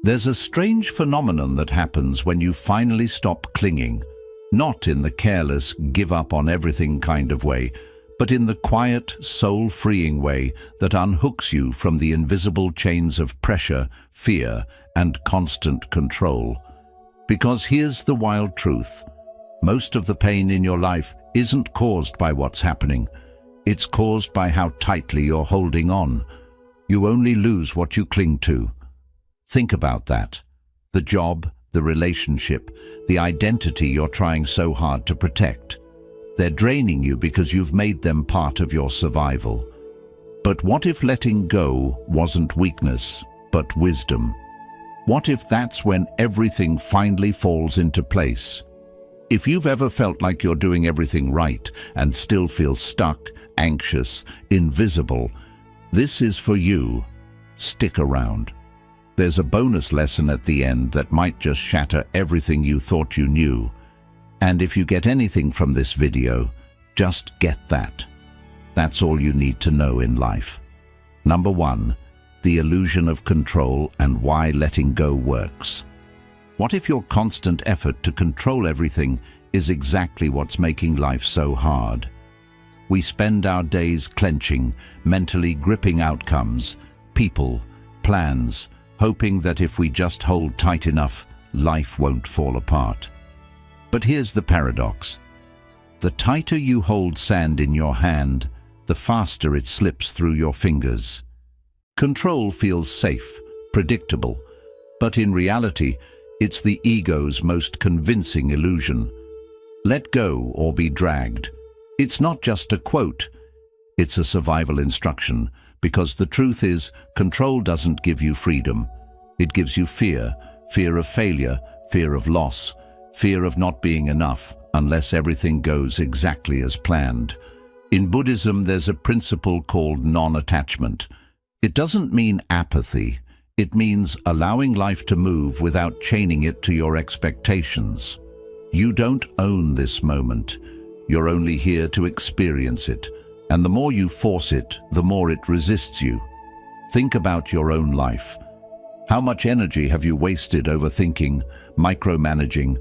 There's a strange phenomenon that happens when you finally stop clinging, not in the careless, give up on everything kind of way, but in the quiet, soul-freeing way that unhooks you from the invisible chains of pressure, fear, and constant control. Because here's the wild truth. Most of the pain in your life isn't caused by what's happening. It's caused by how tightly you're holding on. You only lose what you cling to. Think about that. The job, the relationship, the identity you're trying so hard to protect. They're draining you because you've made them part of your survival. But what if letting go wasn't weakness, but wisdom? What if that's when everything finally falls into place? If you've ever felt like you're doing everything right and still feel stuck, anxious, invisible, this is for you. Stick around. There's a bonus lesson at the end that might just shatter everything you thought you knew. And if you get anything from this video, just get that. That's all you need to know in life. Number 1, the illusion of control and why letting go works. What if your constant effort to control everything is exactly what's making life so hard? We spend our days clenching, mentally gripping outcomes, people, plans, hoping that if we just hold tight enough, life won't fall apart. But here's the paradox. The tighter you hold sand in your hand, the faster it slips through your fingers. Control feels safe, predictable, but in reality, it's the ego's most convincing illusion. Let go or be dragged. It's not just a quote, it's a survival instruction, because the truth is, control doesn't give you freedom. It gives you fear, fear of failure, fear of loss, fear of not being enough unless everything goes exactly as planned. In Buddhism, there's a principle called non-attachment. It doesn't mean apathy. It means allowing life to move without chaining it to your expectations. You don't own this moment. You're only here to experience it. And the more you force it, the more it resists you. Think about your own life. How much energy have you wasted overthinking, micromanaging,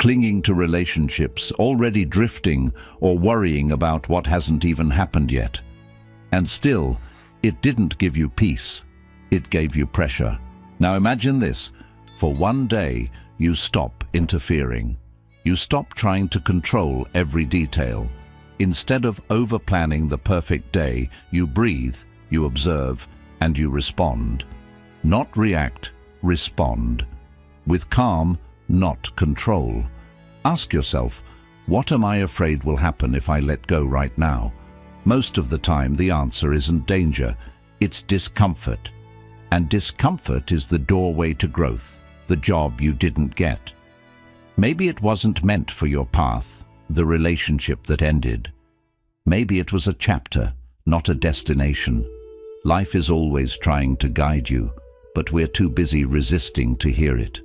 clinging to relationships, already drifting, or worrying about what hasn't even happened yet? And still, it didn't give you peace. It gave you pressure. Now imagine this. For one day, you stop interfering. You stop trying to control every detail. Instead of over-planning the perfect day, you breathe, you observe, and you respond. Not react, respond. With calm, not control. Ask yourself, what am I afraid will happen if I let go right now? Most of the time, the answer isn't danger, it's discomfort. And discomfort is the doorway to growth, the job you didn't get. Maybe it wasn't meant for your path, the relationship that ended. Maybe it was a chapter, not a destination. Life is always trying to guide you, but we're too busy resisting to hear it.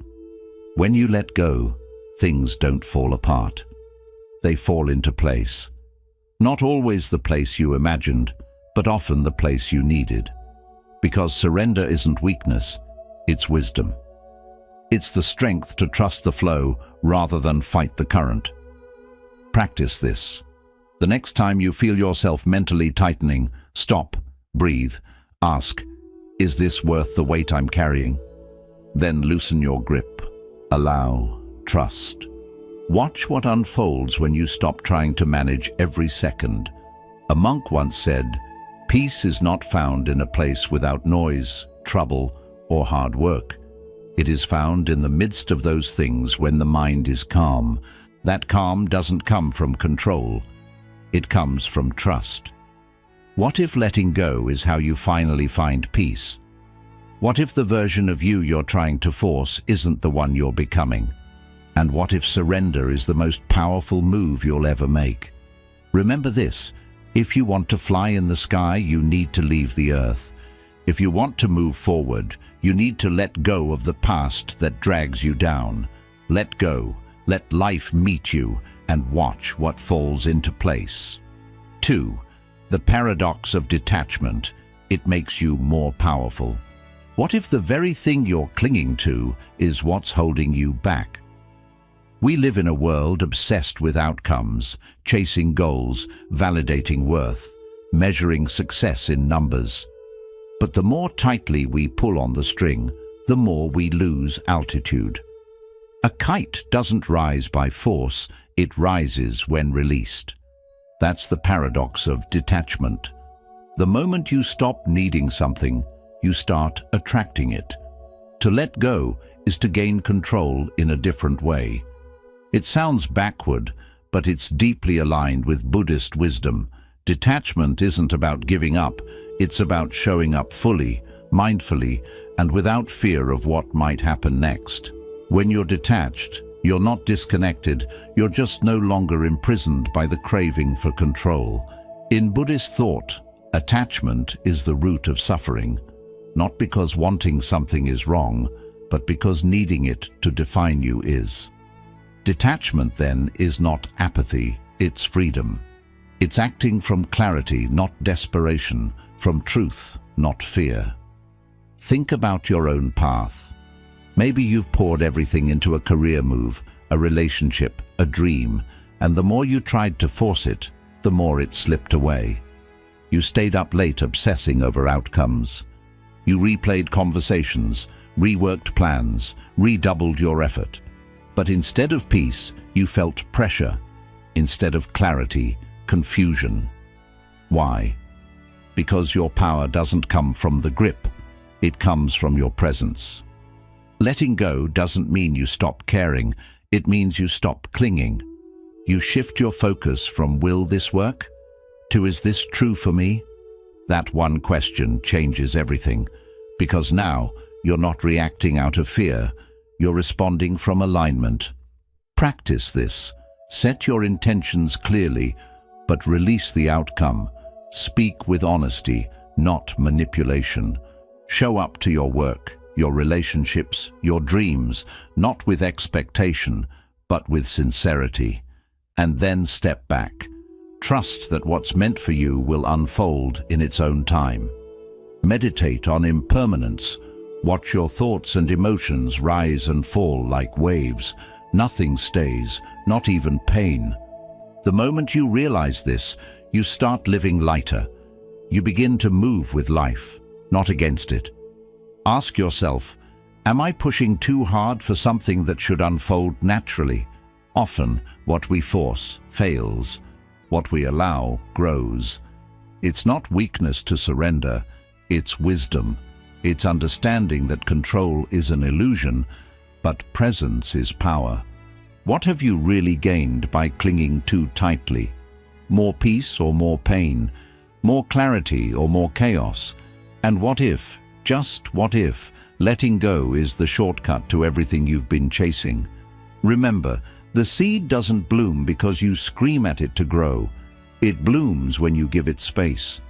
When you let go, things don't fall apart. They fall into place. Not always the place you imagined, but often the place you needed. Because surrender isn't weakness, it's wisdom. It's the strength to trust the flow rather than fight the current. Practice this. The next time you feel yourself mentally tightening, stop, breathe, ask, is this worth the weight I'm carrying? Then loosen your grip. Allow, trust. Watch what unfolds when you stop trying to manage every second. A monk once said, "Peace is not found in a place without noise, trouble, or hard work. It is found in the midst of those things when the mind is calm. That calm doesn't come from control. It comes from trust." What if letting go is how you finally find peace? What if the version of you you're trying to force isn't the one you're becoming? And what if surrender is the most powerful move you'll ever make? Remember this, if you want to fly in the sky, you need to leave the earth. If you want to move forward, you need to let go of the past that drags you down. Let go, let life meet you, and watch what falls into place. 2. The paradox of detachment. It makes you more powerful. What if the very thing you're clinging to is what's holding you back? We live in a world obsessed with outcomes, chasing goals, validating worth, measuring success in numbers. But the more tightly we pull on the string, the more we lose altitude. A kite doesn't rise by force, it rises when released. That's the paradox of detachment. The moment you stop needing something, you start attracting it. To let go is to gain control in a different way. It sounds backward, but it's deeply aligned with Buddhist wisdom. Detachment isn't about giving up, it's about showing up fully, mindfully, and without fear of what might happen next. When you're detached, you're not disconnected, you're just no longer imprisoned by the craving for control. In Buddhist thought, attachment is the root of suffering, not because wanting something is wrong, but because needing it to define you is. Detachment, then, is not apathy, it's freedom. It's acting from clarity, not desperation, from truth, not fear. Think about your own path. Maybe you've poured everything into a career move, a relationship, a dream, and the more you tried to force it, the more it slipped away. You stayed up late obsessing over outcomes. You replayed conversations, reworked plans, redoubled your effort. But instead of peace, you felt pressure. Instead of clarity, confusion. Why? Because your power doesn't come from the grip, it comes from your presence. Letting go doesn't mean you stop caring, it means you stop clinging. You shift your focus from "will this work?" to "is this true for me?" That one question changes everything, because now you're not reacting out of fear, you're responding from alignment. Practice this. Set your intentions clearly, but release the outcome. Speak with honesty, not manipulation. Show up to your work, your relationships, your dreams, not with expectation, but with sincerity. And then step back. Trust that what's meant for you will unfold in its own time. Meditate on impermanence. Watch your thoughts and emotions rise and fall like waves. Nothing stays, not even pain. The moment you realize this, you start living lighter. You begin to move with life, not against it. Ask yourself, am I pushing too hard for something that should unfold naturally? Often, what we force fails. What we allow grows. It's not weakness to surrender, it's wisdom. It's understanding that control is an illusion, but presence is power. What have you really gained by clinging too tightly? More peace or more pain? More clarity or more chaos? And what if, just what if, letting go is the shortcut to everything you've been chasing? Remember, the seed doesn't bloom because you scream at it to grow. It blooms when you give it space.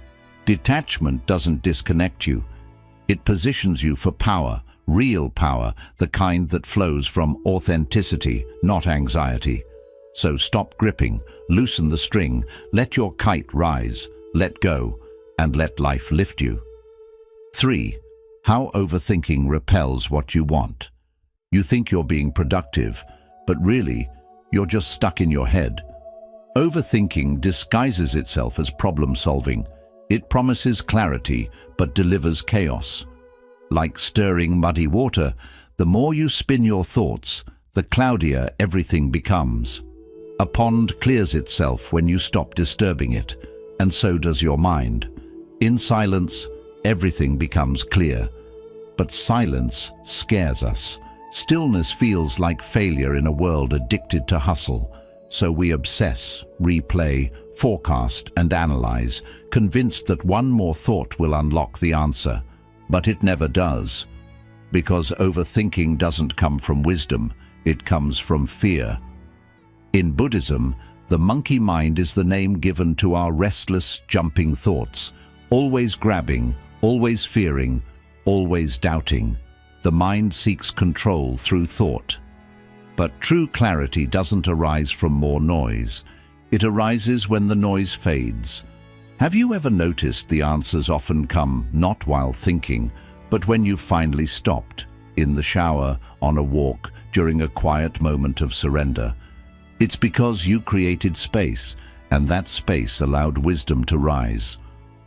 Detachment doesn't disconnect you. It positions you for power, real power, the kind that flows from authenticity, not anxiety. So stop gripping, loosen the string, let your kite rise, let go, and let life lift you. 3. How overthinking repels what you want. You think you're being productive, but really, you're just stuck in your head. Overthinking disguises itself as problem solving. It promises clarity, but delivers chaos. Like stirring muddy water, the more you spin your thoughts, the cloudier everything becomes. A pond clears itself when you stop disturbing it, and so does your mind. In silence, everything becomes clear. But silence scares us. Stillness feels like failure in a world addicted to hustle. So we obsess, replay, forecast, and analyze, convinced that one more thought will unlock the answer. But it never does. Because overthinking doesn't come from wisdom, it comes from fear. In Buddhism, the monkey mind is the name given to our restless, jumping thoughts, always grabbing, always fearing, always doubting. The mind seeks control through thought. But true clarity doesn't arise from more noise. It arises when the noise fades. Have you ever noticed the answers often come not while thinking, but when you finally stopped, in the shower, on a walk, during a quiet moment of surrender. It's because you created space, and that space allowed wisdom to rise.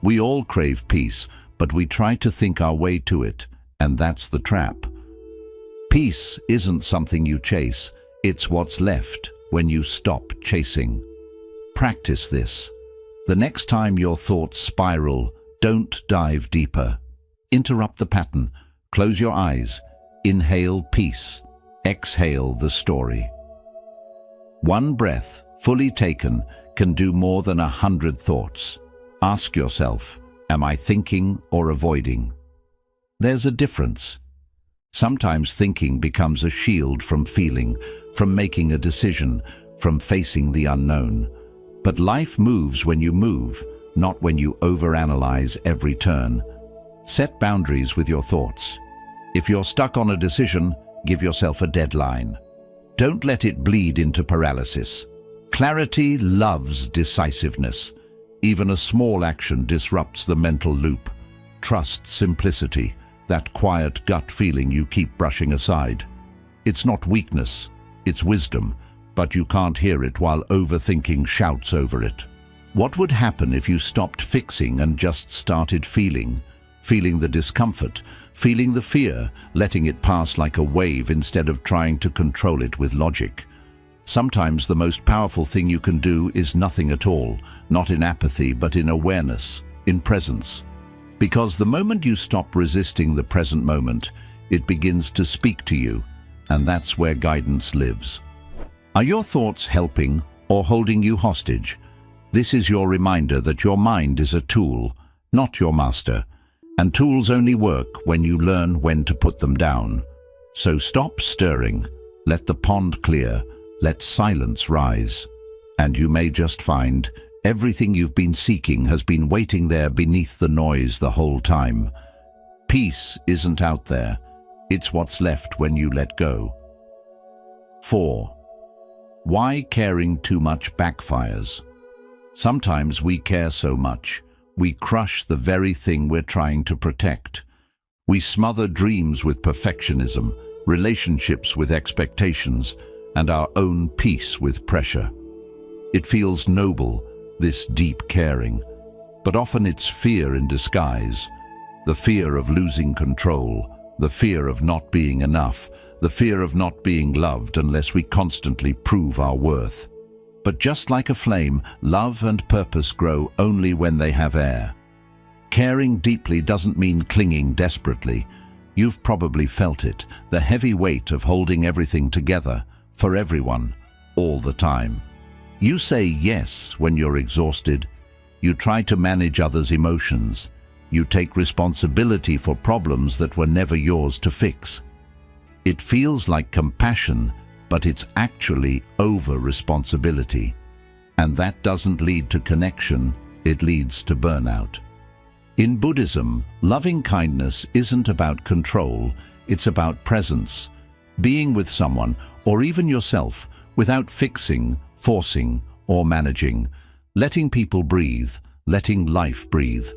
We all crave peace, but we try to think our way to it, and that's the trap. Peace isn't something you chase, it's what's left when you stop chasing. Practice this. The next time your thoughts spiral, don't dive deeper. Interrupt the pattern. Close your eyes. Inhale peace. Exhale the story. One breath, fully taken, can do more than 100 thoughts. Ask yourself, am I thinking or avoiding? There's a difference. Sometimes thinking becomes a shield from feeling, from making a decision, from facing the unknown. But life moves when you move, not when you overanalyze every turn. Set boundaries with your thoughts. If you're stuck on a decision, give yourself a deadline. Don't let it bleed into paralysis. Clarity loves decisiveness. Even a small action disrupts the mental loop. Trust simplicity, that quiet gut feeling you keep brushing aside. It's not weakness, it's wisdom, but you can't hear it while overthinking shouts over it. What would happen if you stopped fixing and just started feeling? Feeling the discomfort, feeling the fear, letting it pass like a wave instead of trying to control it with logic. Sometimes the most powerful thing you can do is nothing at all, not in apathy but in awareness, in presence. Because the moment you stop resisting the present moment, it begins to speak to you, and that's where guidance lives. Are your thoughts helping or holding you hostage? This is your reminder that your mind is a tool, not your master, and tools only work when you learn when to put them down. So stop stirring, let the pond clear, let silence rise, and you may just find everything you've been seeking has been waiting there beneath the noise the whole time. Peace isn't out there, it's what's left when you let go. 4. Why caring too much backfires? Sometimes we care so much, we crush the very thing we're trying to protect. We smother dreams with perfectionism, relationships with expectations, and our own peace with pressure. It feels noble, this deep caring, but often it's fear in disguise. The fear of losing control, the fear of not being enough, the fear of not being loved unless we constantly prove our worth. But just like a flame, love and purpose grow only when they have air. Caring deeply doesn't mean clinging desperately. You've probably felt it, the heavy weight of holding everything together, for everyone, all the time. You say yes when you're exhausted. You try to manage others' emotions. You take responsibility for problems that were never yours to fix. It feels like compassion, but it's actually over-responsibility. And that doesn't lead to connection, it leads to burnout. In Buddhism, loving kindness isn't about control, it's about presence. Being with someone, or even yourself, without fixing, forcing, or managing. Letting people breathe, letting life breathe.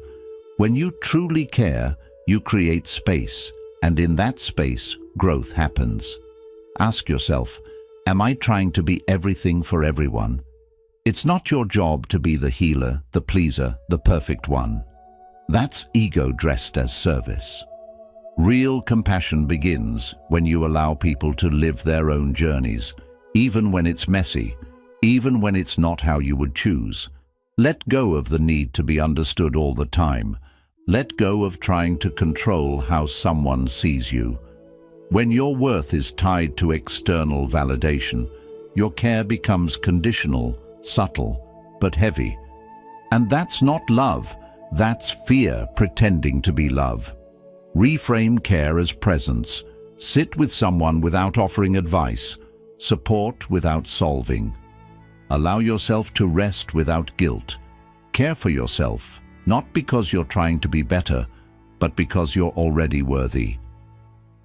When you truly care, you create space, and in that space, growth happens. Ask yourself, am I trying to be everything for everyone? It's not your job to be the healer, the pleaser, the perfect one. That's ego dressed as service. Real compassion begins when you allow people to live their own journeys, even when it's messy, even when it's not how you would choose. Let go of the need to be understood all the time. Let go of trying to control how someone sees you. When your worth is tied to external validation, your care becomes conditional, subtle, but heavy. And that's not love, that's fear pretending to be love. Reframe care as presence. Sit with someone without offering advice. Support without solving. Allow yourself to rest without guilt. Care for yourself, not because you're trying to be better, but because you're already worthy.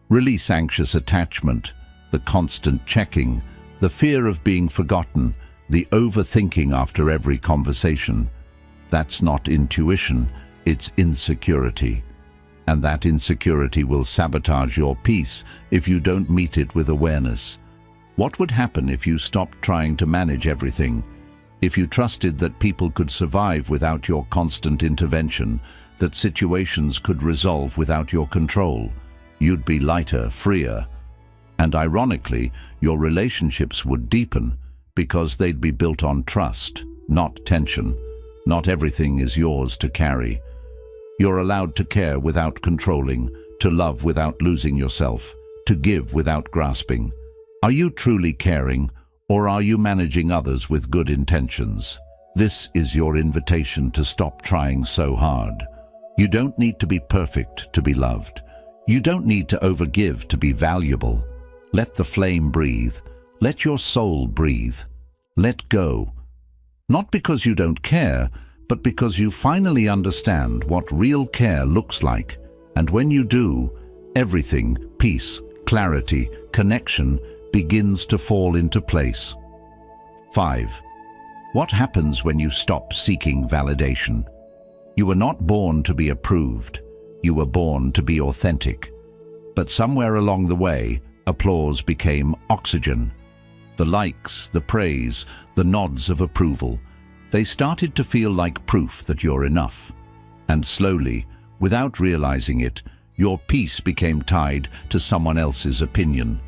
Release anxious attachment, the constant checking, the fear of being forgotten, the overthinking after every conversation. That's not intuition, it's insecurity. and that insecurity will sabotage your peace if you don't meet it with awareness. What would happen if you stopped trying to manage everything? If you trusted that people could survive without your constant intervention, that situations could resolve without your control? You'd be lighter, freer. And ironically, your relationships would deepen because they'd be built on trust, not tension. Not everything is yours to carry. You're allowed to care without controlling, to love without losing yourself, to give without grasping. Are you truly caring, or are you managing others with good intentions? This is your invitation to stop trying so hard. You don't need to be perfect to be loved. You don't need to overgive to be valuable. Let the flame breathe. Let your soul breathe. Let go. Not because you don't care, but because you finally understand what real care looks like. And when you do, everything, peace, clarity, connection, begins to fall into place. 5. What happens when you stop seeking validation? You were not born to be approved. You were born to be authentic. But somewhere along the way, applause became oxygen. The likes, the praise, the nods of approval, they started to feel like proof that you're enough. And slowly, without realizing it, your peace became tied to someone else's opinion.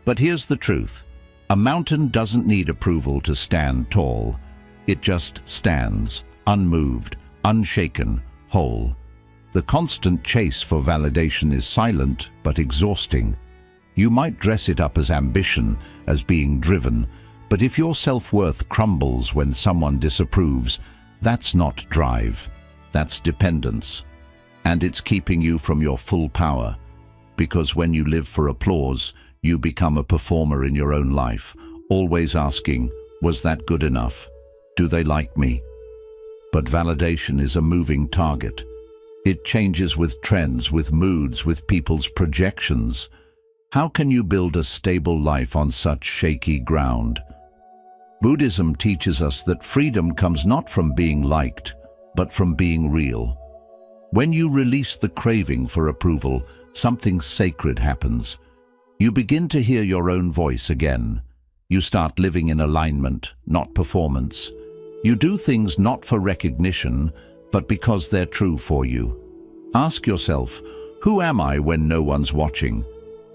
But here's the truth. A mountain doesn't need approval to stand tall. It just stands, unmoved, unshaken, whole. The constant chase for validation is silent but exhausting. You might dress it up as ambition, as being driven, but if your self-worth crumbles when someone disapproves, that's not drive, that's dependence. And it's keeping you from your full power, because when you live for applause, you become a performer in your own life, always asking, was that good enough? Do they like me? But validation is a moving target. It changes with trends, with moods, with people's projections. How can you build a stable life on such shaky ground? Buddhism teaches us that freedom comes not from being liked, but from being real. When you release the craving for approval, something sacred happens. You begin to hear your own voice again. You start living in alignment, not performance. You do things not for recognition, but because they're true for you. Ask yourself, who am I when no one's watching?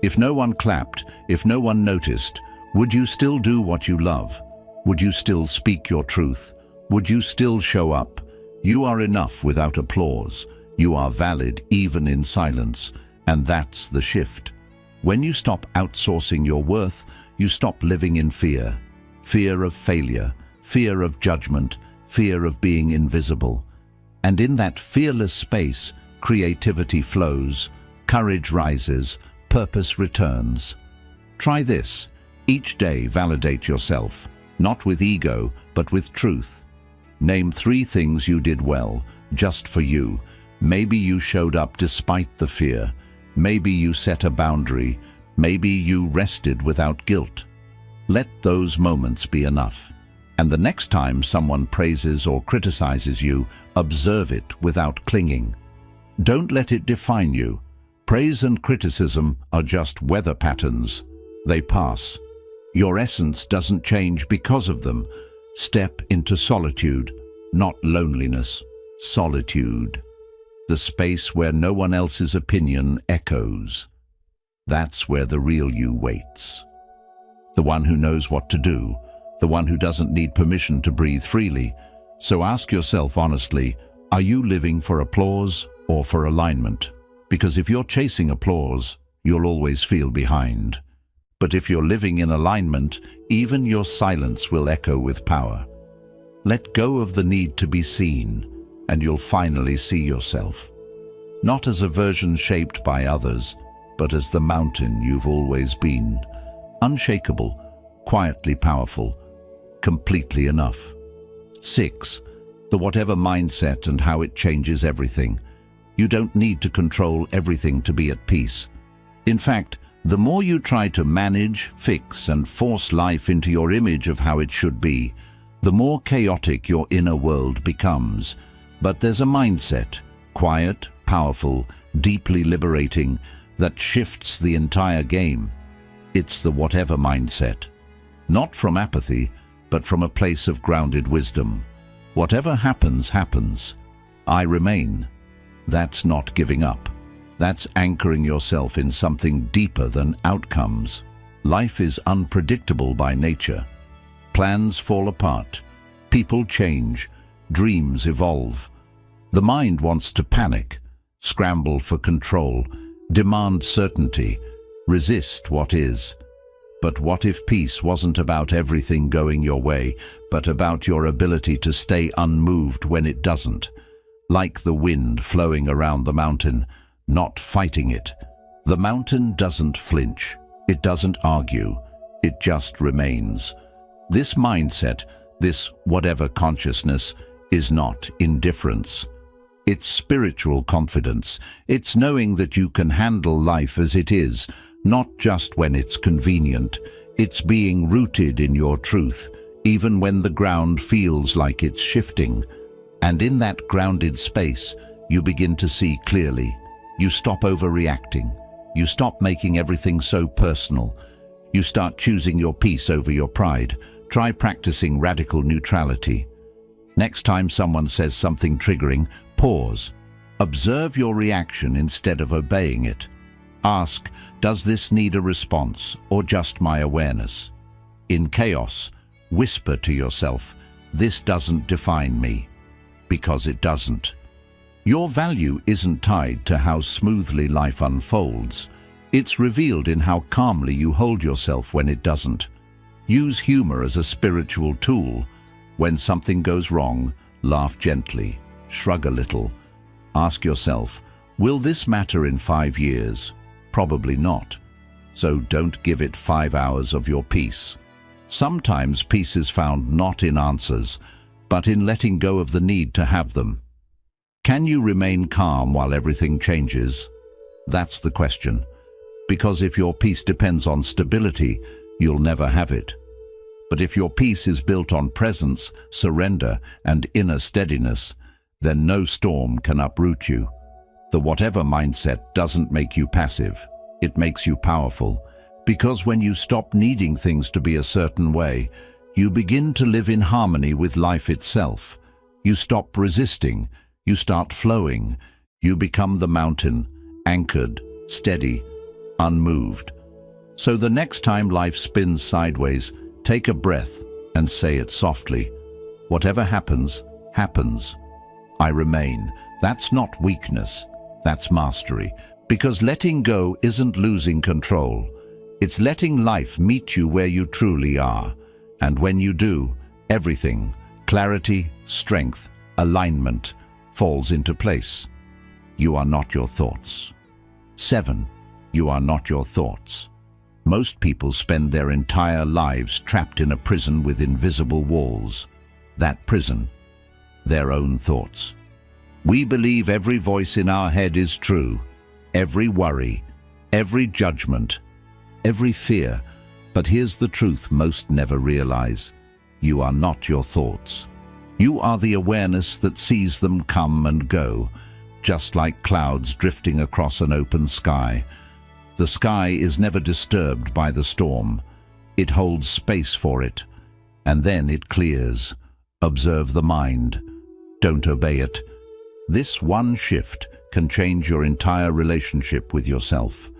If no one clapped, if no one noticed, would you still do what you love? Would you still speak your truth? Would you still show up? You are enough without applause. You are valid even in silence. And that's the shift. When you stop outsourcing your worth, you stop living in fear. Fear of failure, fear of judgment, fear of being invisible. And in that fearless space, creativity flows, courage rises, purpose returns. Try this. Each day validate yourself, not with ego, but with truth. Name 3 things you did well, just for you. Maybe you showed up despite the fear. Maybe you set a boundary. Maybe you rested without guilt. Let those moments be enough. And the next time someone praises or criticizes you, observe it without clinging. Don't let it define you. Praise and criticism are just weather patterns. They pass. Your essence doesn't change because of them. Step into solitude, not loneliness. Solitude. The space where no one else's opinion echoes. That's where the real you waits. The one who knows what to do, the one who doesn't need permission to breathe freely. So ask yourself honestly, are you living for applause or for alignment? Because if you're chasing applause, you'll always feel behind. But if you're living in alignment, even your silence will echo with power. Let go of the need to be seen, and you'll finally see yourself. Not as a version shaped by others, but as the mountain you've always been. Unshakable, quietly powerful, completely enough. 6. The whatever mindset and how it changes everything. You don't need to control everything to be at peace. In fact, the more you try to manage, fix, and force life into your image of how it should be, the more chaotic your inner world becomes. But there's a mindset, quiet, powerful, deeply liberating, that shifts the entire game. It's the whatever mindset. Not from apathy, but from a place of grounded wisdom. Whatever happens, happens. I remain. That's not giving up. That's anchoring yourself in something deeper than outcomes. Life is unpredictable by nature. Plans fall apart. People change. Dreams evolve. The mind wants to panic, scramble for control, demand certainty, resist what is. But what if peace wasn't about everything going your way, but about your ability to stay unmoved when it doesn't? Like the wind flowing around the mountain, not fighting it. The mountain doesn't flinch. It doesn't argue. It just remains. This mindset, this whatever consciousness, is not indifference. It's spiritual confidence. It's knowing that you can handle life as it is, not just when it's convenient. It's being rooted in your truth, even when the ground feels like it's shifting. And in that grounded space, you begin to see clearly. You stop overreacting. You stop making everything so personal. You start choosing your peace over your pride. Try practicing radical neutrality. Next time someone says something triggering, pause. Observe your reaction instead of obeying it. Ask, does this need a response or just my awareness? In chaos, whisper to yourself, this doesn't define me, because it doesn't. Your value isn't tied to how smoothly life unfolds. It's revealed in how calmly you hold yourself when it doesn't. Use humor as a spiritual tool. When something goes wrong, laugh gently, shrug a little. Ask yourself, will this matter in 5 years? Probably not. So don't give it 5 hours of your peace. Sometimes peace is found not in answers, but in letting go of the need to have them. Can you remain calm while everything changes? That's the question. Because if your peace depends on stability, you'll never have it. But if your peace is built on presence, surrender, and inner steadiness, then no storm can uproot you. The whatever mindset doesn't make you passive. It makes you powerful. Because when you stop needing things to be a certain way, you begin to live in harmony with life itself. You stop resisting. You start flowing. You become the mountain, anchored, steady, unmoved. So the next time life spins sideways, take a breath and say it softly. Whatever happens, happens. I remain. That's not weakness. That's mastery. Because letting go isn't losing control. It's letting life meet you where you truly are. And when you do, everything, clarity, strength, alignment, falls into place. You are not your thoughts. 7. You are not your thoughts. Most people spend their entire lives trapped in a prison with invisible walls. That prison, their own thoughts. We believe every voice in our head is true, every worry, every judgment, every fear. But here's the truth most never realize. You are not your thoughts. You are the awareness that sees them come and go, just like clouds drifting across an open sky. The sky is never disturbed by the storm. It holds space for it, and then it clears. Observe the mind. Don't obey it. This one shift can change your entire relationship with yourself.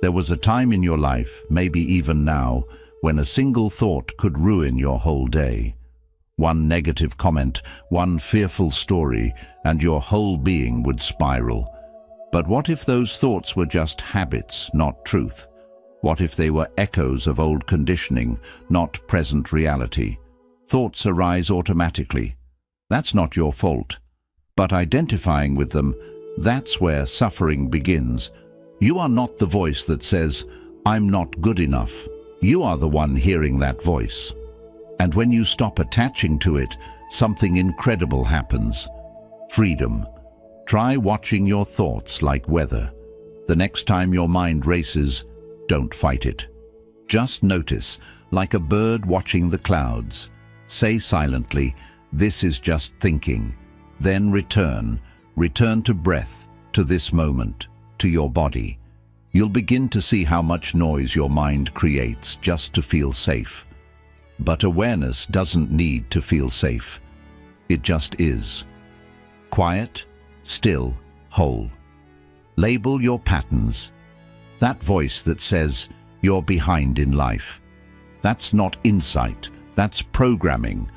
There was a time in your life, maybe even now, when a single thought could ruin your whole day. One negative comment, one fearful story, and your whole being would spiral. But what if those thoughts were just habits, not truth? What if they were echoes of old conditioning, not present reality? Thoughts arise automatically. That's not your fault. But identifying with them, that's where suffering begins. You are not the voice that says, I'm not good enough. You are the one hearing that voice. And when you stop attaching to it, something incredible happens. Freedom. Try watching your thoughts like weather. The next time your mind races, don't fight it. Just notice, like a bird watching the clouds. Say silently, this is just thinking. Then return to breath, to this moment, to your body. You'll begin to see how much noise your mind creates just to feel safe. But awareness doesn't need to feel safe. It just is. Quiet, still, whole. Label your patterns. That voice that says you're behind in life. That's not insight, that's programming.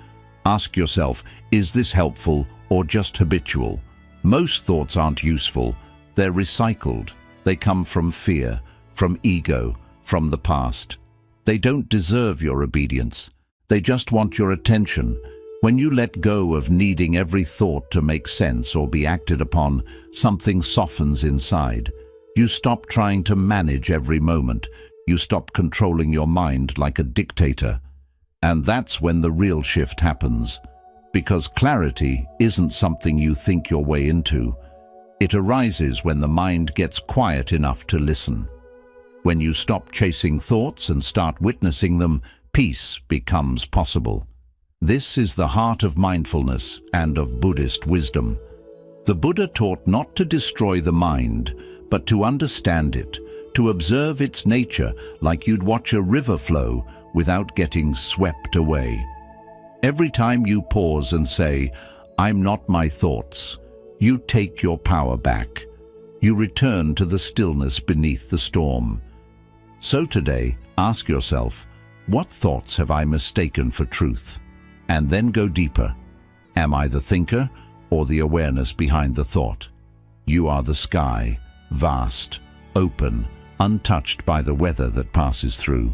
Ask yourself, is this helpful or just habitual? Most thoughts aren't useful, they're recycled. They come from fear, from ego, from the past. They don't deserve your obedience. They just want your attention. When you let go of needing every thought to make sense or be acted upon, something softens inside. You stop trying to manage every moment. You stop controlling your mind like a dictator. And that's when the real shift happens. Because clarity isn't something you think your way into. It arises when the mind gets quiet enough to listen. When you stop chasing thoughts and start witnessing them, peace becomes possible. This is the heart of mindfulness and of Buddhist wisdom. The Buddha taught not to destroy the mind, but to understand it, to observe its nature like you'd watch a river flow without getting swept away. Every time you pause and say, "I'm not my thoughts," you take your power back. You return to the stillness beneath the storm. So today, ask yourself, what thoughts have I mistaken for truth? And then go deeper. Am I the thinker or the awareness behind the thought? You are the sky, vast, open, untouched by the weather that passes through.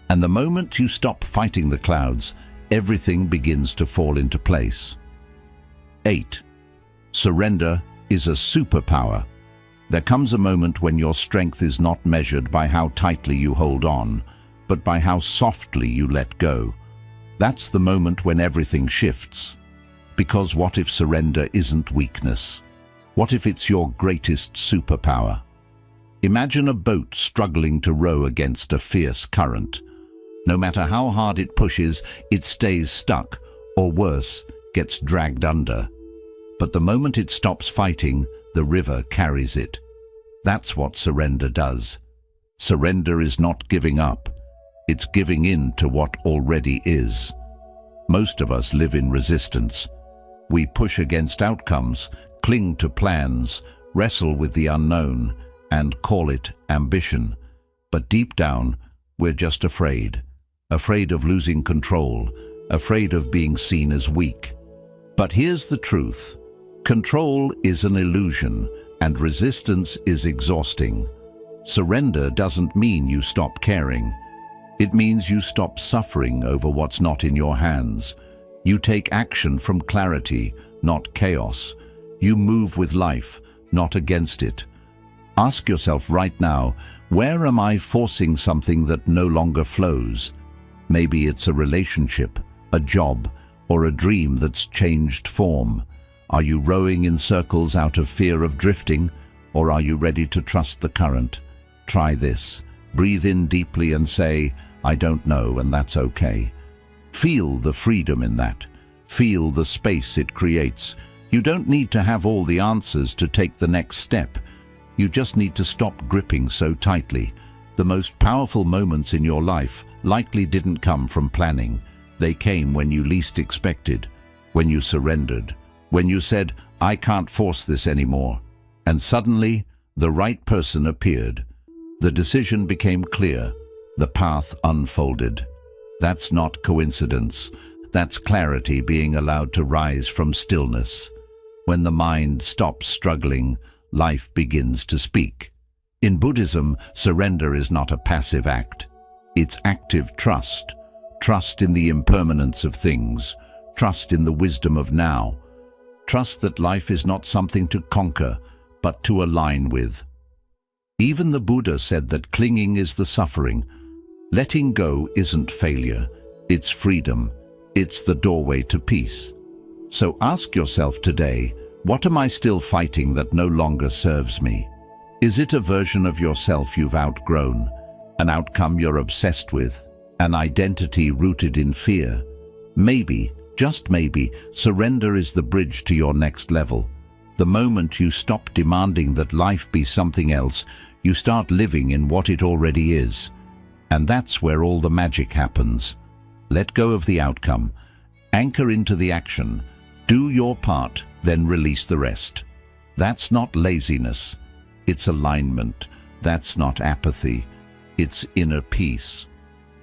And the moment you stop fighting the clouds, everything begins to fall into place. 8. Surrender is a superpower. There comes a moment when your strength is not measured by how tightly you hold on, but by how softly you let go. That's the moment when everything shifts. Because what if surrender isn't weakness? What if it's your greatest superpower? Imagine a boat struggling to row against a fierce current. No matter how hard it pushes, it stays stuck, or worse, gets dragged under. But the moment it stops fighting, the river carries it. That's what surrender does. Surrender is not giving up. It's giving in to what already is. Most of us live in resistance. We push against outcomes, cling to plans, wrestle with the unknown, and call it ambition. But deep down, we're just afraid. Afraid of losing control, afraid of being seen as weak. But here's the truth. Control is an illusion, and resistance is exhausting. Surrender doesn't mean you stop caring. It means you stop suffering over what's not in your hands. You take action from clarity, not chaos. You move with life, not against it. Ask yourself right now, where am I forcing something that no longer flows? Maybe it's a relationship, a job, or a dream that's changed form. Are you rowing in circles out of fear of drifting, or are you ready to trust the current? Try this. Breathe in deeply and say, "I don't know," and that's okay. Feel the freedom in that. Feel the space it creates. You don't need to have all the answers to take the next step. You just need to stop gripping so tightly. The most powerful moments in your life likely didn't come from planning. They came when you least expected, when you surrendered, when you said, "I can't force this anymore." And suddenly, the right person appeared. The decision became clear. The path unfolded. That's not coincidence. That's clarity being allowed to rise from stillness. When the mind stops struggling, life begins to speak. In Buddhism, surrender is not a passive act. It's active trust. Trust in the impermanence of things. Trust in the wisdom of now. Trust that life is not something to conquer, but to align with. Even the Buddha said that clinging is the suffering. Letting go isn't failure, it's freedom. It's the doorway to peace. So ask yourself today, what am I still fighting that no longer serves me? Is it a version of yourself you've outgrown, an outcome you're obsessed with, an identity rooted in fear? Maybe, just maybe, surrender is the bridge to your next level. The moment you stop demanding that life be something else, you start living in what it already is. And that's where all the magic happens. Let go of the outcome. Anchor into the action. Do your part, then release the rest. That's not laziness. It's alignment. That's not apathy. It's inner peace.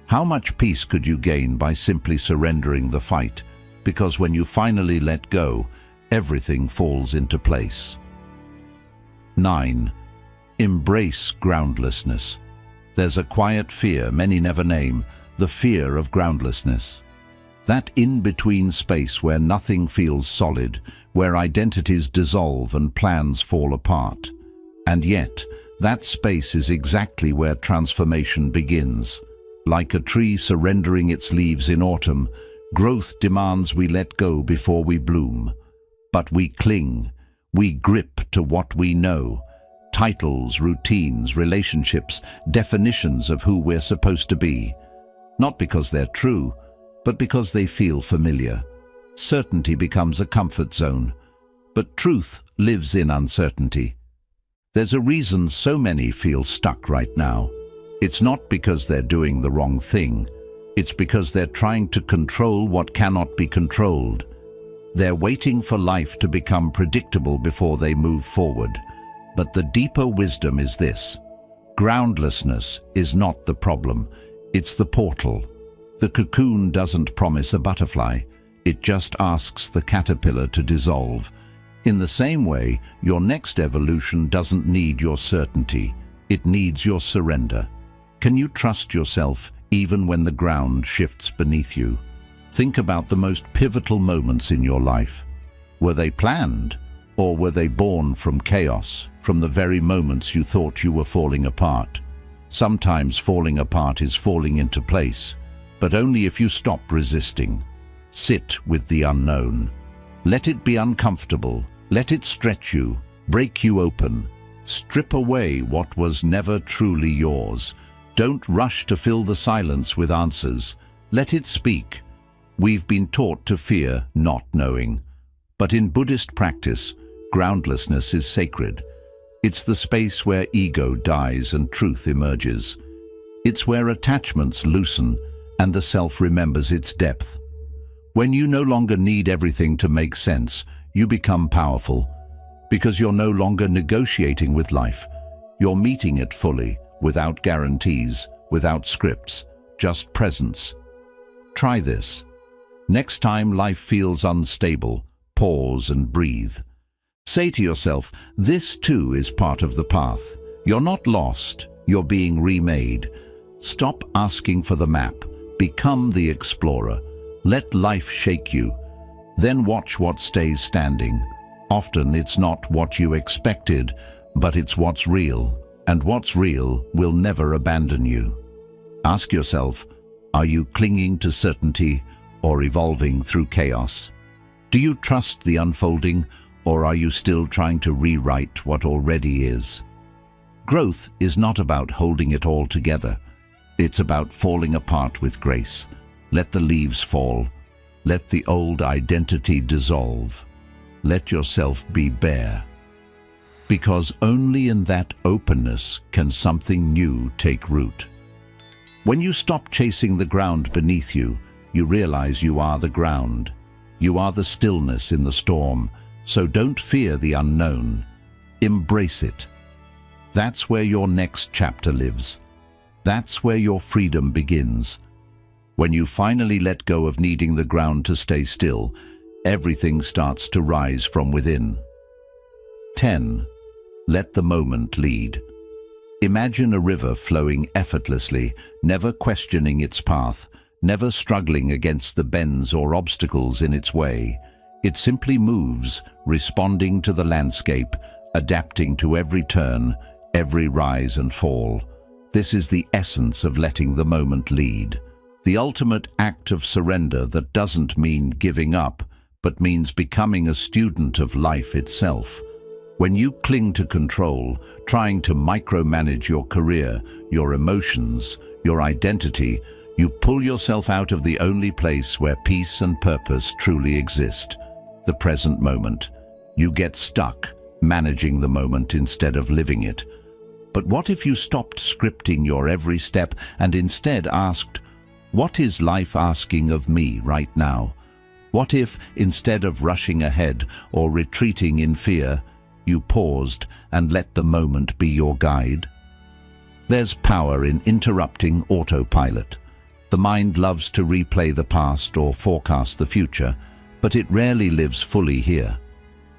How much peace could you gain by simply surrendering the fight? Because when you finally let go, everything falls into place. 9. Embrace groundlessness. There's a quiet fear many never name, the fear of groundlessness. That in-between space where nothing feels solid, where identities dissolve and plans fall apart. And yet, that space is exactly where transformation begins. Like a tree surrendering its leaves in autumn, growth demands we let go before we bloom. But we cling, we grip to what we know. Titles, routines, relationships, definitions of who we're supposed to be. Not because they're true, but because they feel familiar. Certainty becomes a comfort zone, but truth lives in uncertainty. There's a reason so many feel stuck right now. It's not because they're doing the wrong thing. It's because they're trying to control what cannot be controlled. They're waiting for life to become predictable before they move forward. But the deeper wisdom is this: groundlessness is not the problem, it's the portal. The cocoon doesn't promise a butterfly, it just asks the caterpillar to dissolve. In the same way, your next evolution doesn't need your certainty, it needs your surrender. Can you trust yourself even when the ground shifts beneath you? Think about the most pivotal moments in your life. Were they planned, or were they born from chaos, from the very moments you thought you were falling apart? Sometimes falling apart is falling into place, but only if you stop resisting. Sit with the unknown. Let it be uncomfortable. Let it stretch you, break you open. Strip away what was never truly yours. Don't rush to fill the silence with answers. Let it speak. We've been taught to fear not knowing. But in Buddhist practice, groundlessness is sacred. It's the space where ego dies and truth emerges. It's where attachments loosen and the self remembers its depth. When you no longer need everything to make sense, you become powerful. Because you're no longer negotiating with life. You're meeting it fully, without guarantees, without scripts, just presence. Try this. Next time life feels unstable, pause and breathe. Say to yourself, this too is part of the path. You're not lost, you're being remade. Stop asking for the map. Become the explorer. Let life shake you. Then watch what stays standing. Often it's not what you expected, but it's what's real. And what's real will never abandon you. Ask yourself, are you clinging to certainty or evolving through chaos? Do you trust the unfolding, or are you still trying to rewrite what already is? Growth is not about holding it all together. It's about falling apart with grace. Let the leaves fall. Let the old identity dissolve. Let yourself be bare. Because only in that openness can something new take root. When you stop chasing the ground beneath you, you realize you are the ground. You are the stillness in the storm, so don't fear the unknown. Embrace it. That's where your next chapter lives. That's where your freedom begins. When you finally let go of needing the ground to stay still, everything starts to rise from within. 10. Let the moment lead. Imagine a river flowing effortlessly, never questioning its path, never struggling against the bends or obstacles in its way. It simply moves, responding to the landscape, adapting to every turn, every rise and fall. This is the essence of letting the moment lead. The ultimate act of surrender that doesn't mean giving up, but means becoming a student of life itself. When you cling to control, trying to micromanage your career, your emotions, your identity, you pull yourself out of the only place where peace and purpose truly exist, the present moment. You get stuck, managing the moment instead of living it. But what if you stopped scripting your every step and instead asked, what is life asking of me right now? What if, instead of rushing ahead or retreating in fear, you paused and let the moment be your guide? There's power in interrupting autopilot. The mind loves to replay the past or forecast the future, but it rarely lives fully here.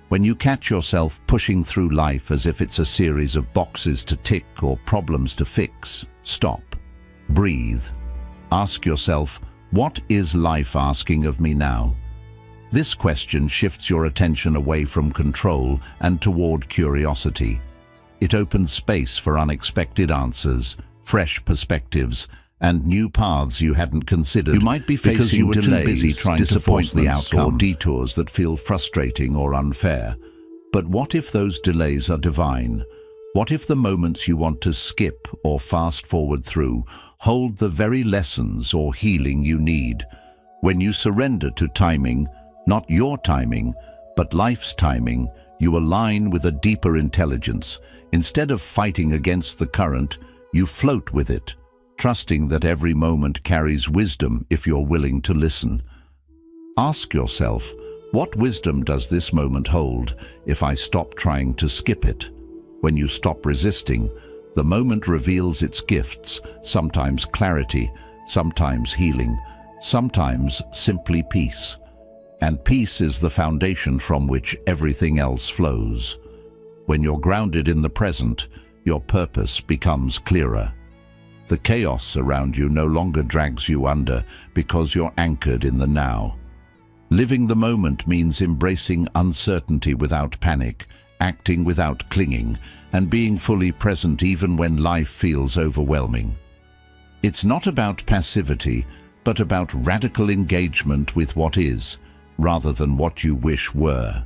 When you catch yourself pushing through life as if it's a series of boxes to tick or problems to fix, stop. Breathe. Ask yourself, what is life asking of me now? This question shifts your attention away from control and toward curiosity. It opens space for unexpected answers, fresh perspectives, and new paths you hadn't considered. You might be facing delays, too busy trying to force the outcome, or detours that feel frustrating or unfair. But what if those delays are divine? What if the moments you want to skip or fast forward through hold the very lessons or healing you need? When you surrender to timing, not your timing, but life's timing, you align with a deeper intelligence. Instead of fighting against the current, you float with it, trusting that every moment carries wisdom if you're willing to listen. Ask yourself, what wisdom does this moment hold if I stop trying to skip it? When you stop resisting, the moment reveals its gifts, sometimes clarity, sometimes healing, sometimes simply peace. And peace is the foundation from which everything else flows. When you're grounded in the present, your purpose becomes clearer. The chaos around you no longer drags you under because you're anchored in the now. Living the moment means embracing uncertainty without panic, acting without clinging, and being fully present even when life feels overwhelming. It's not about passivity, but about radical engagement with what is, rather than what you wish were.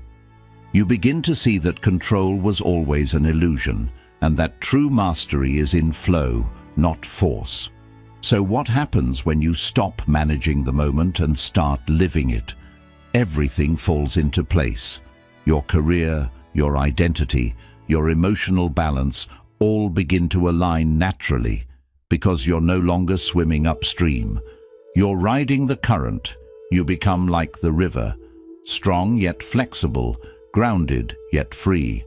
You begin to see that control was always an illusion, and that true mastery is in flow, not force. So what happens when you stop managing the moment and start living it? Everything falls into place. Your career, your identity, your emotional balance all begin to align naturally because you're no longer swimming upstream. You're riding the current. You become like the river, strong yet flexible, grounded yet free.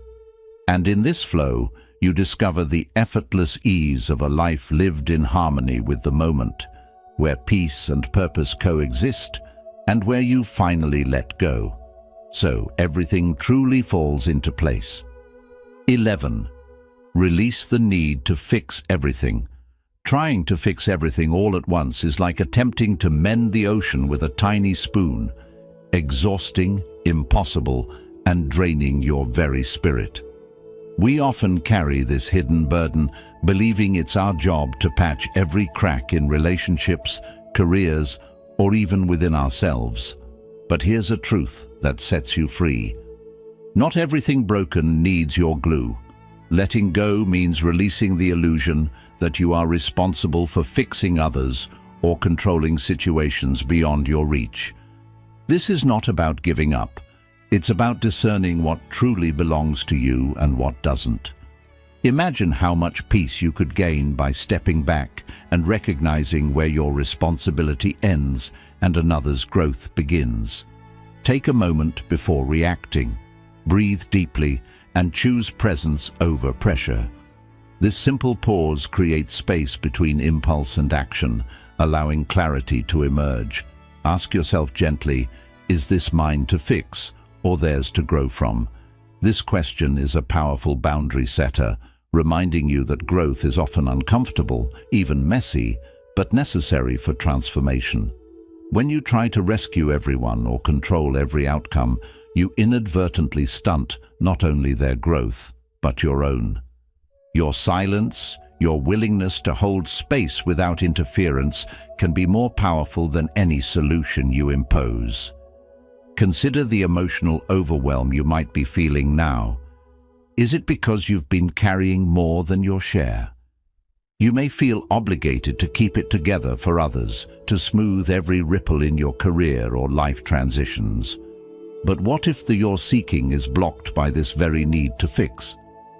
And in this flow, you discover the effortless ease of a life lived in harmony with the moment, where peace and purpose coexist, and where you finally let go. So everything truly falls into place. 11. Release the need to fix everything. Trying to fix everything all at once is like attempting to mend the ocean with a tiny spoon, exhausting, impossible, and draining your very spirit. We often carry this hidden burden, believing it's our job to patch every crack in relationships, careers, or even within ourselves. But here's a truth that sets you free. Not everything broken needs your glue. Letting go means releasing the illusion that you are responsible for fixing others or controlling situations beyond your reach. This is not about giving up. It's about discerning what truly belongs to you and what doesn't. Imagine how much peace you could gain by stepping back and recognizing where your responsibility ends and another's growth begins. Take a moment before reacting. Breathe deeply and choose presence over pressure. This simple pause creates space between impulse and action, allowing clarity to emerge. Ask yourself gently, is this mine to fix or theirs to grow from? This question is a powerful boundary setter, reminding you that growth is often uncomfortable, even messy, but necessary for transformation. When you try to rescue everyone or control every outcome, you inadvertently stunt not only their growth, but your own. Your silence, your willingness to hold space without interference can be more powerful than any solution you impose. Consider the emotional overwhelm you might be feeling now. Is it because you've been carrying more than your share? You may feel obligated to keep it together for others, to smooth every ripple in your career or life transitions. But what if the you're seeking is blocked by this very need to fix?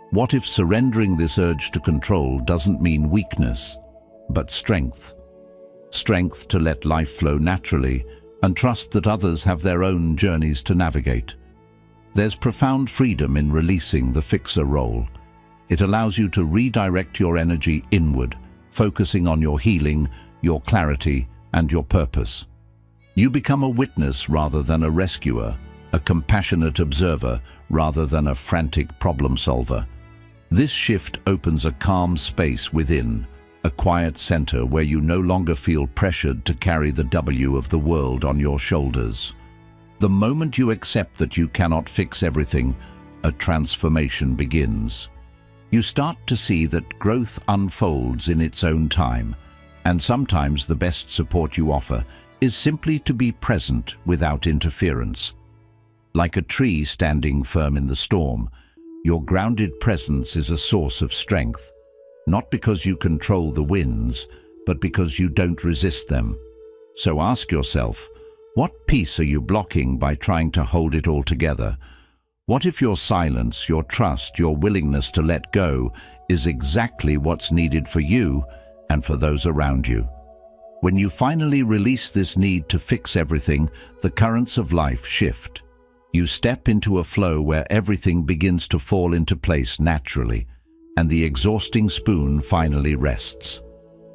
What if surrendering this urge to control doesn't mean weakness, but strength? Strength to let life flow naturally and trust that others have their own journeys to navigate. There's profound freedom in releasing the fixer role. It allows you to redirect your energy inward, focusing on your healing, your clarity, and your purpose. You become a witness rather than a rescuer, a compassionate observer rather than a frantic problem solver. This shift opens a calm space within, a quiet center where you no longer feel pressured to carry the W of the world on your shoulders. The moment you accept that you cannot fix everything, a transformation begins. You start to see that growth unfolds in its own time, and sometimes the best support you offer is simply to be present without interference. Like a tree standing firm in the storm, your grounded presence is a source of strength, not because you control the winds, but because you don't resist them. So ask yourself, what piece are you blocking by trying to hold it all together? What if your silence, your trust, your willingness to let go is exactly what's needed for you and for those around you? When you finally release this need to fix everything, the currents of life shift. You step into a flow where everything begins to fall into place naturally, and the exhausting spoon finally rests.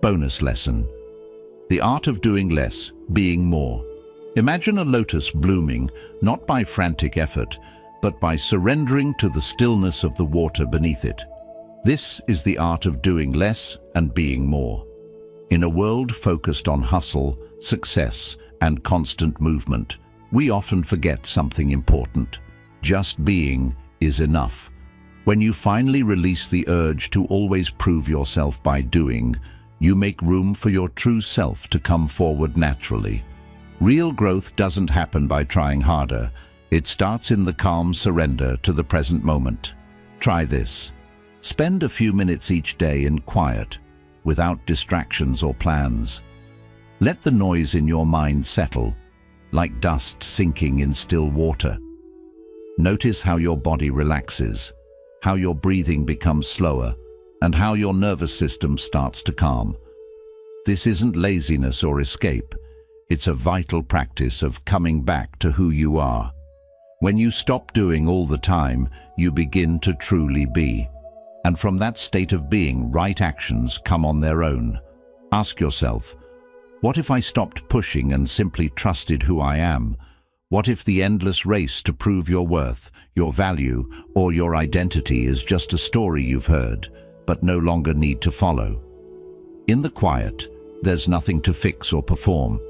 Bonus lesson. The art of doing less, being more. Imagine a lotus blooming, not by frantic effort, but by surrendering to the stillness of the water beneath it. This is the art of doing less and being more. In a world focused on hustle, success, and constant movement, we often forget something important. Just being is enough. When you finally release the urge to always prove yourself by doing, you make room for your true self to come forward naturally. Real growth doesn't happen by trying harder. It starts in the calm surrender to the present moment. Try this. Spend a few minutes each day in quiet, without distractions or plans. Let the noise in your mind settle, like dust sinking in still water. Notice how your body relaxes, how your breathing becomes slower, and how your nervous system starts to calm. This isn't laziness or escape. It's a vital practice of coming back to who you are. When you stop doing all the time, you begin to truly be. And from that state of being, right actions come on their own. Ask yourself, what if I stopped pushing and simply trusted who I am? What if the endless race to prove your worth, your value, or your identity is just a story you've heard, but no longer need to follow? In the quiet, there's nothing to fix or perform.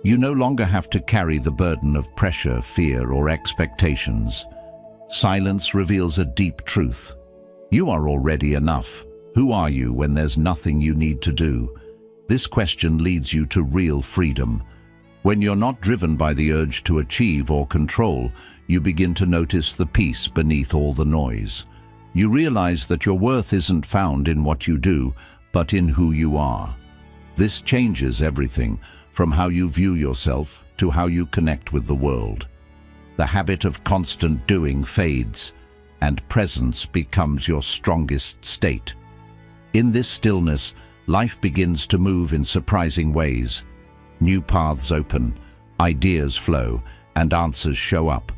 You no longer have to carry the burden of pressure, fear, or expectations. Silence reveals a deep truth. You are already enough. Who are you when there's nothing you need to do? This question leads you to real freedom. When you're not driven by the urge to achieve or control, you begin to notice the peace beneath all the noise. You realize that your worth isn't found in what you do, but in who you are. This changes everything, from how you view yourself to how you connect with the world. The habit of constant doing fades, and presence becomes your strongest state. In this stillness, life begins to move in surprising ways. New paths open, ideas flow, and answers show up.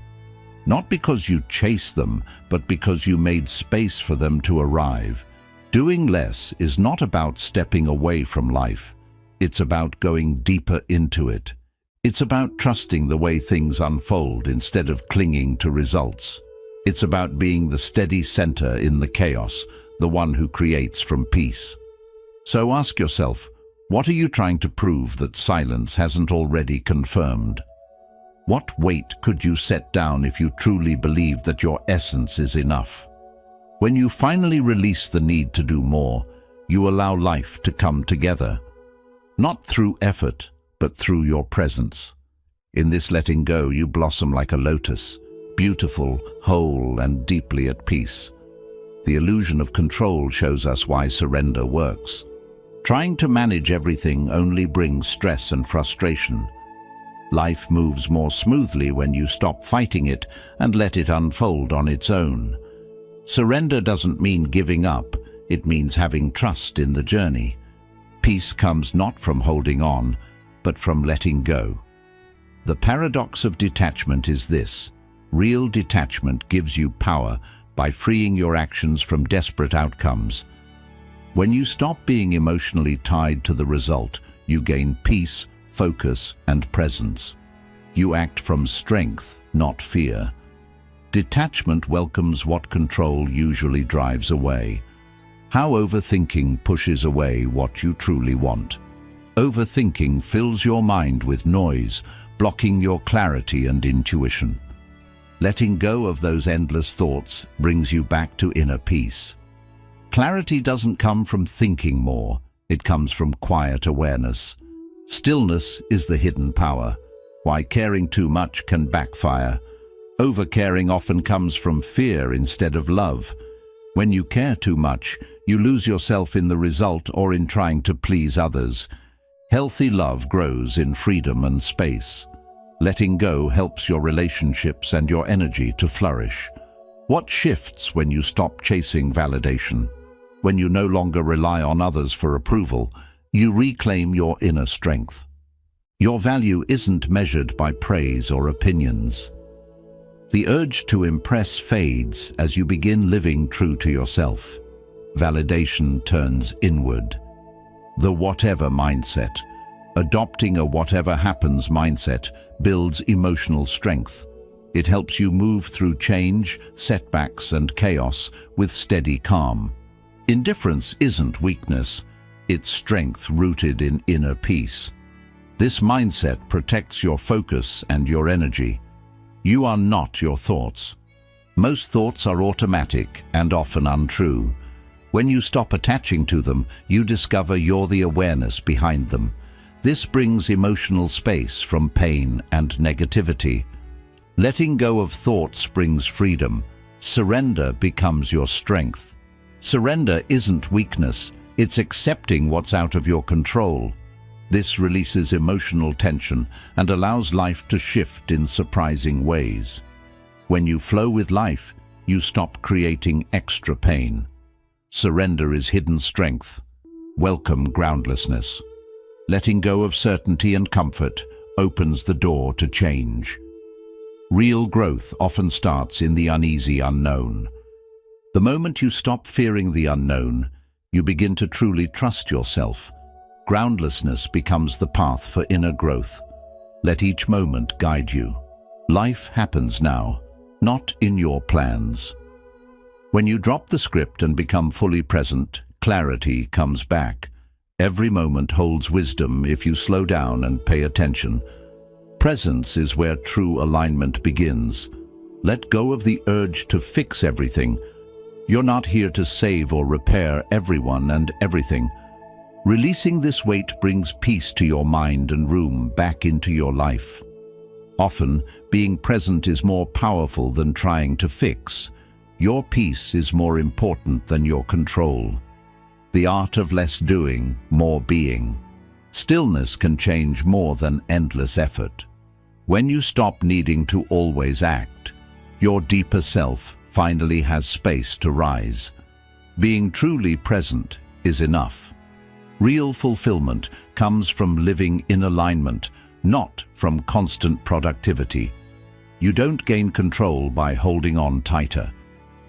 Not because you chase them, but because you made space for them to arrive. Doing less is not about stepping away from life. It's about going deeper into it. It's about trusting the way things unfold instead of clinging to results. It's about being the steady center in the chaos, the one who creates from peace. So ask yourself, what are you trying to prove that silence hasn't already confirmed? What weight could you set down if you truly believed that your essence is enough? When you finally release the need to do more, you allow life to come together. Not through effort, but through your presence. In this letting go, you blossom like a lotus, beautiful, whole, and deeply at peace. The illusion of control shows us why surrender works. Trying to manage everything only brings stress and frustration. Life moves more smoothly when you stop fighting it and let it unfold on its own. Surrender doesn't mean giving up, it means having trust in the journey. Peace comes not from holding on, but from letting go. The paradox of detachment is this: real detachment gives you power by freeing your actions from desperate outcomes. When you stop being emotionally tied to the result, you gain peace, focus, and presence. You act from strength, not fear. Detachment welcomes what control usually drives away. How overthinking pushes away what you truly want. Overthinking fills your mind with noise, blocking your clarity and intuition. Letting go of those endless thoughts brings you back to inner peace. Clarity doesn't come from thinking more, it comes from quiet awareness. Stillness is the hidden power. Why caring too much can backfire. Overcaring often comes from fear instead of love. When you care too much, you lose yourself in the result or in trying to please others. Healthy love grows in freedom and space. Letting go helps your relationships and your energy to flourish. What shifts when you stop chasing validation? When you no longer rely on others for approval, you reclaim your inner strength. Your value isn't measured by praise or opinions. The urge to impress fades as you begin living true to yourself. Validation turns inward. The whatever mindset. Adopting a whatever happens mindset builds emotional strength. It helps you move through change, setbacks, and chaos with steady calm. Indifference isn't weakness, it's strength rooted in inner peace. This mindset protects your focus and your energy. You are not your thoughts. Most thoughts are automatic and often untrue. When you stop attaching to them, you discover you're the awareness behind them. This brings emotional space from pain and negativity. Letting go of thoughts brings freedom. Surrender becomes your strength. Surrender isn't weakness, it's accepting what's out of your control. This releases emotional tension and allows life to shift in surprising ways. When you flow with life, you stop creating extra pain. Surrender is hidden strength. Welcome groundlessness. Letting go of certainty and comfort opens the door to change. Real growth often starts in the uneasy unknown. The moment you stop fearing the unknown, you begin to truly trust yourself. Groundlessness becomes the path for inner growth. Let each moment guide you. Life happens now, not in your plans. When you drop the script and become fully present, clarity comes back. Every moment holds wisdom if you slow down and pay attention. Presence is where true alignment begins. Let go of the urge to fix everything. You're not here to save or repair everyone and everything. Releasing this weight brings peace to your mind and room back into your life. Often, being present is more powerful than trying to fix. Your peace is more important than your control. The art of less doing, more being. Stillness can change more than endless effort. When you stop needing to always act, your deeper self finally has space to rise. Being truly present is enough. Real fulfillment comes from living in alignment, not from constant productivity. You don't gain control by holding on tighter.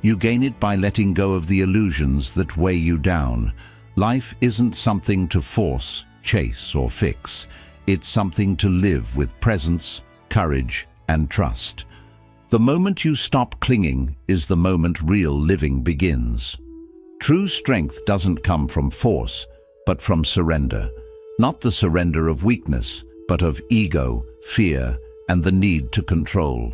You gain it by letting go of the illusions that weigh you down. Life isn't something to force, chase, or fix. It's something to live with presence, courage, and trust. The moment you stop clinging is the moment real living begins. True strength doesn't come from force, but from surrender. Not the surrender of weakness, but of ego, fear, and the need to control.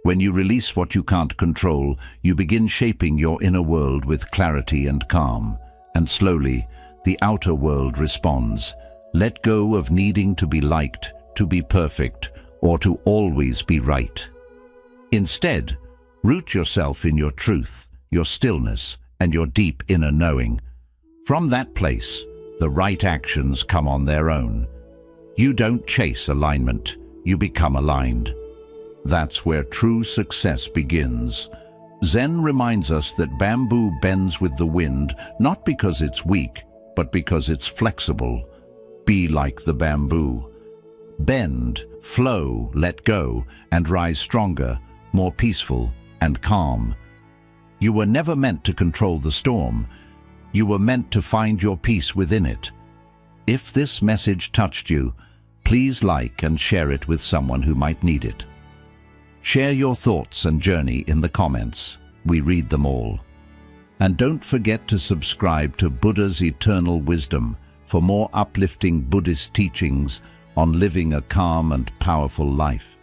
When you release what you can't control, you begin shaping your inner world with clarity and calm. And slowly, the outer world responds. Let go of needing to be liked, to be perfect, or to always be right. Instead, root yourself in your truth, your stillness, and your deep inner knowing. From that place, the right actions come on their own. You don't chase alignment, you become aligned. That's where true success begins. Zen reminds us that bamboo bends with the wind, not because it's weak, but because it's flexible. Be like the bamboo. Bend, flow, let go, and rise stronger, more peaceful and calm. You were never meant to control the storm. You were meant to find your peace within it. If this message touched you, please like and share it with someone who might need it. Share your thoughts and journey in the comments. We read them all. And don't forget to subscribe to Buddha's Eternal Wisdom for more uplifting Buddhist teachings on living a calm and powerful life.